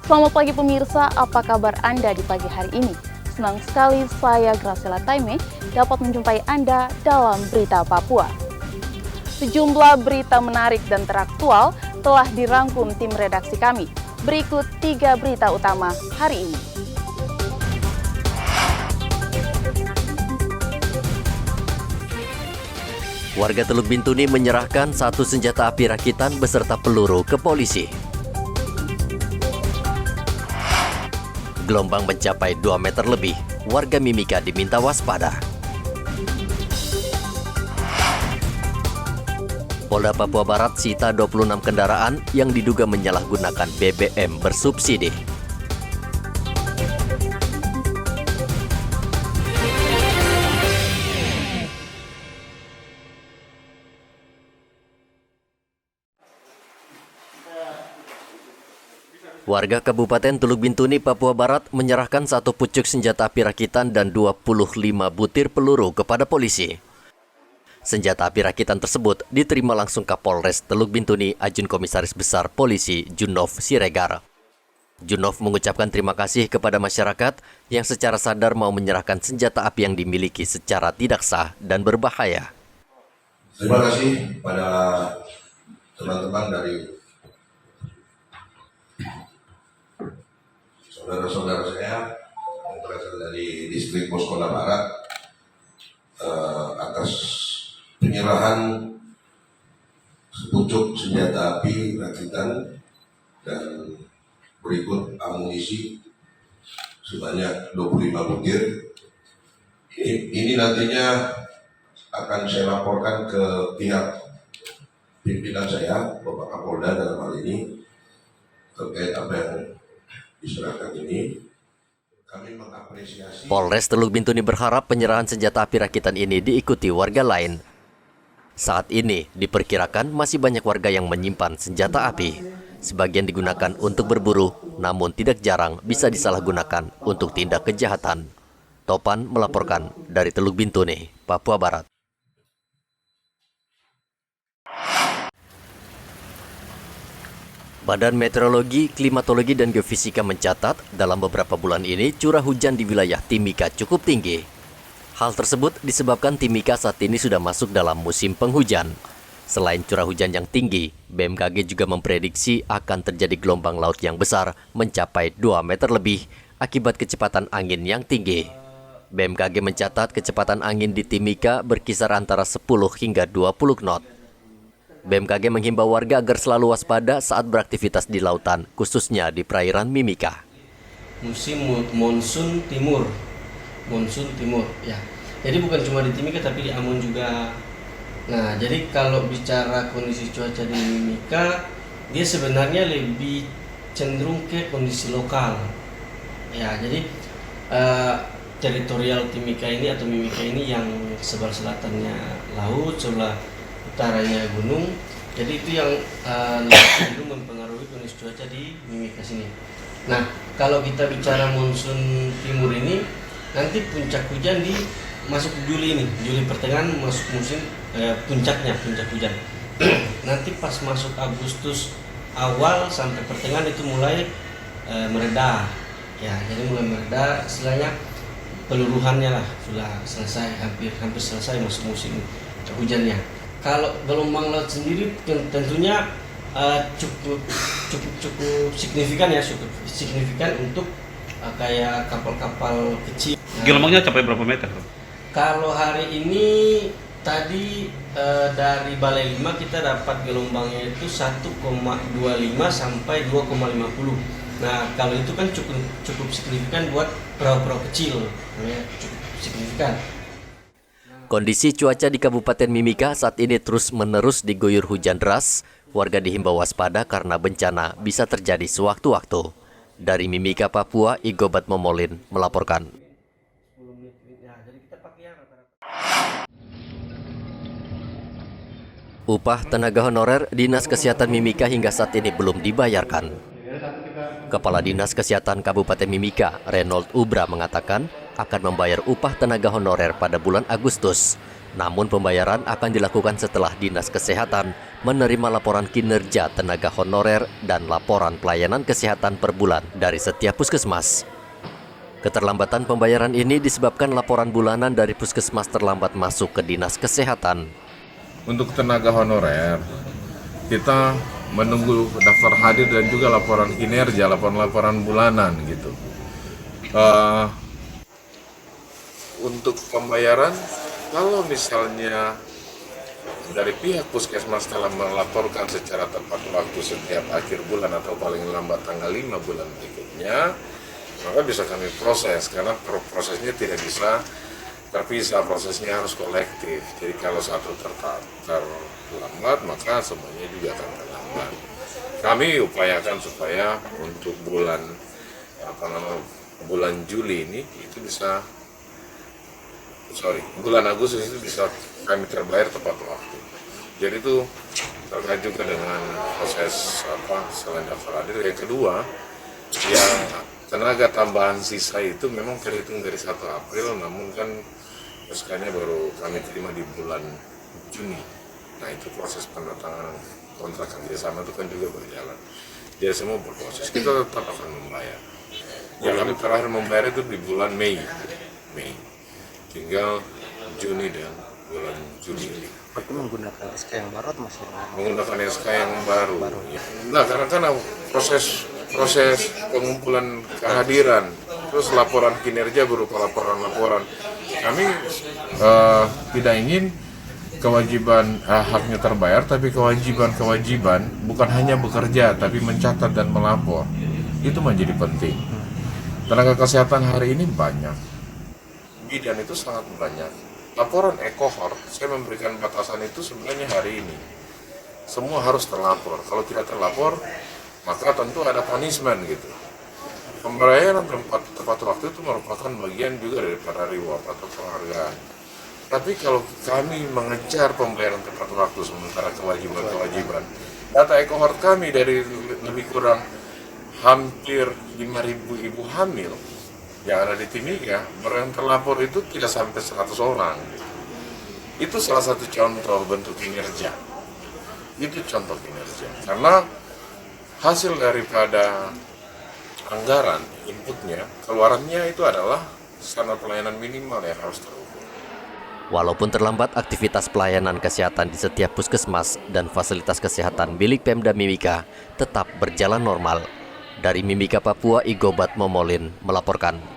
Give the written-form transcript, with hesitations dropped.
Selamat pagi pemirsa, apa kabar Anda di pagi hari ini? Senang sekali saya Graciela Taime dapat menjumpai Anda dalam Berita Papua. Sejumlah berita menarik dan teraktual telah dirangkum tim redaksi kami. Berikut 3 berita utama hari ini. Warga Teluk Bintuni menyerahkan 1 senjata api rakitan beserta peluru ke polisi. Gelombang mencapai 2 meter lebih, warga Mimika diminta waspada. Polda Papua Barat sita 26 kendaraan yang diduga menyalahgunakan BBM bersubsidi. Warga Kabupaten Teluk Bintuni, Papua Barat menyerahkan 1 pucuk senjata api rakitan dan 25 butir peluru kepada polisi. Senjata api rakitan tersebut diterima langsung Kapolres Teluk Bintuni Ajun Komisaris Besar Polisi Junov Siregar. Junov mengucapkan terima kasih kepada masyarakat yang secara sadar mau menyerahkan senjata api yang dimiliki secara tidak sah dan berbahaya. Terima kasih pada teman-teman dari saudara-saudara saya yang berasal dari distrik Poskona Barat atas penyerahan sepucuk senjata api rakitan dan berikut amunisi sebanyak 25 butir. Ini nantinya akan saya laporkan ke pihak pimpinan saya, Bapak Kapolda dalam hal ini, terkait apa yang diserahkan ini. Kami mengapresiasi. Polres Teluk Bintuni berharap penyerahan senjata api rakitan ini diikuti warga lain. Saat ini diperkirakan masih banyak warga yang menyimpan senjata api. Sebagian digunakan untuk berburu, namun tidak jarang bisa disalahgunakan untuk tindak kejahatan. Topan melaporkan dari Teluk Bintuni, Papua Barat. Badan Meteorologi, Klimatologi, dan Geofisika mencatat dalam beberapa bulan ini curah hujan di wilayah Timika cukup tinggi. Hal tersebut disebabkan Timika saat ini sudah masuk dalam musim penghujan. Selain curah hujan yang tinggi, BMKG juga memprediksi akan terjadi gelombang laut yang besar mencapai 2 meter lebih akibat kecepatan angin yang tinggi. BMKG mencatat kecepatan angin di Timika berkisar antara 10 hingga 20 knot. BMKG menghimbau warga agar selalu waspada saat beraktivitas di lautan, khususnya di perairan Mimika. Musim monsun timur ya. Jadi bukan cuma di Timika tapi di Ambon juga. Nah, jadi kalau bicara kondisi cuaca di Mimika, dia sebenarnya lebih cenderung ke kondisi lokal. Ya, jadi teritorial Timika ini atau Mimika ini yang sebelah selatannya laut, sebelah utaranya gunung. Jadi itu yang cenderung mempengaruhi kondisi cuaca di Mimika sini. Nah, kalau kita bicara monsun timur ini, nanti puncak hujan di masuk Juli ini, Juli pertengahan masuk musim puncak hujan. Nanti pas masuk Agustus awal sampai pertengahan itu mulai mereda. Ya, jadi mulai mereda, istilahnya peluruhannya lah sudah selesai, hampir selesai masuk musim hujannya. Kalau gelombang laut sendiri tentunya cukup signifikan ya, cukup signifikan untuk kayak kapal-kapal kecil. Gelombangnya capai berapa meter? Kalau hari ini tadi dari Balai 5 kita dapat gelombangnya itu 1,25 sampai 2,50. Nah, kalau itu kan cukup signifikan buat perahu-perahu kecil, ya, cukup signifikan. Kondisi cuaca di Kabupaten Mimika saat ini terus-menerus diguyur hujan deras. Warga dihimbau waspada karena bencana bisa terjadi sewaktu-waktu. Dari Mimika, Papua, Igobat Momolin melaporkan. Upah tenaga honorer Dinas Kesehatan Mimika hingga saat ini belum dibayarkan. Kepala Dinas Kesehatan Kabupaten Mimika, Reynold Ubra, mengatakan akan membayar upah tenaga honorer pada bulan Agustus. Namun pembayaran akan dilakukan setelah Dinas Kesehatan menerima laporan kinerja tenaga honorer dan laporan pelayanan kesehatan per bulan dari setiap puskesmas. Keterlambatan pembayaran ini disebabkan laporan bulanan dari puskesmas terlambat masuk ke Dinas Kesehatan. Untuk tenaga honorer, kita menunggu daftar hadir dan juga laporan kinerja, laporan bulanan gitu. Untuk pembayaran, kalau misalnya dari pihak puskesmas telah melaporkan secara tepat waktu setiap akhir bulan atau paling lambat tanggal 5 bulan berikutnya, maka bisa kami proses, karena prosesnya tidak bisa terpisah, prosesnya harus kolektif. Jadi kalau satu terlambat, maka semuanya juga akan terlambat. Kami upayakan supaya untuk bulan Juli ini itu bisa bulan Agustus itu bisa kami terbayar tepat waktu. Jadi itu terkait juga dengan proses selain daftar hadir. Yang kedua, yang tenaga tambahan sisa itu memang terhitung dari 1 April, namun kan SK-nya baru kami terima di bulan Juni. Nah itu proses penandatanganan kontrak kerjasama itu kan juga berjalan. Jadi semua berproses, kita tetap akan membayar. Ya kami terakhir membayar itu di bulan Mei. Tinggal Juni dan bulan Juli. Berarti menggunakan SK yang baru atau masih menggunakan SK yang baru. Ya. Nah, karena proses pengumpulan kehadiran, terus laporan kinerja berupa laporan. Kami tidak ingin kewajiban haknya terbayar, tapi kewajiban bukan hanya bekerja, tapi mencatat dan melapor. Itu menjadi penting. Tenaga kesehatan hari ini banyak. Bidan itu sangat banyak. Laporan ekohort, saya memberikan batasan itu sebenarnya hari ini. Semua harus terlapor. Kalau tidak terlapor, maka tentu ada punishment gitu. Pembayaran tepat waktu itu merupakan bagian juga daripada reward atau penghargaan. Tapi kalau kami mengejar pembayaran tepat waktu sementara kewajiban, data ekohort kami dari lebih kurang hampir 5.000 ibu hamil yang ada di Timika, yang terlapor itu tidak sampai 100 orang. Itu salah satu contoh bentuk kinerja. Itu contoh kinerja. Karena hasil daripada anggaran, inputnya, keluarannya itu adalah standar pelayanan minimal yang harus terukur. Walaupun terlambat, aktivitas pelayanan kesehatan di setiap puskesmas dan fasilitas kesehatan milik Pemda Mimika tetap berjalan normal. Dari Mimika, Papua, Igobat Momolin melaporkan.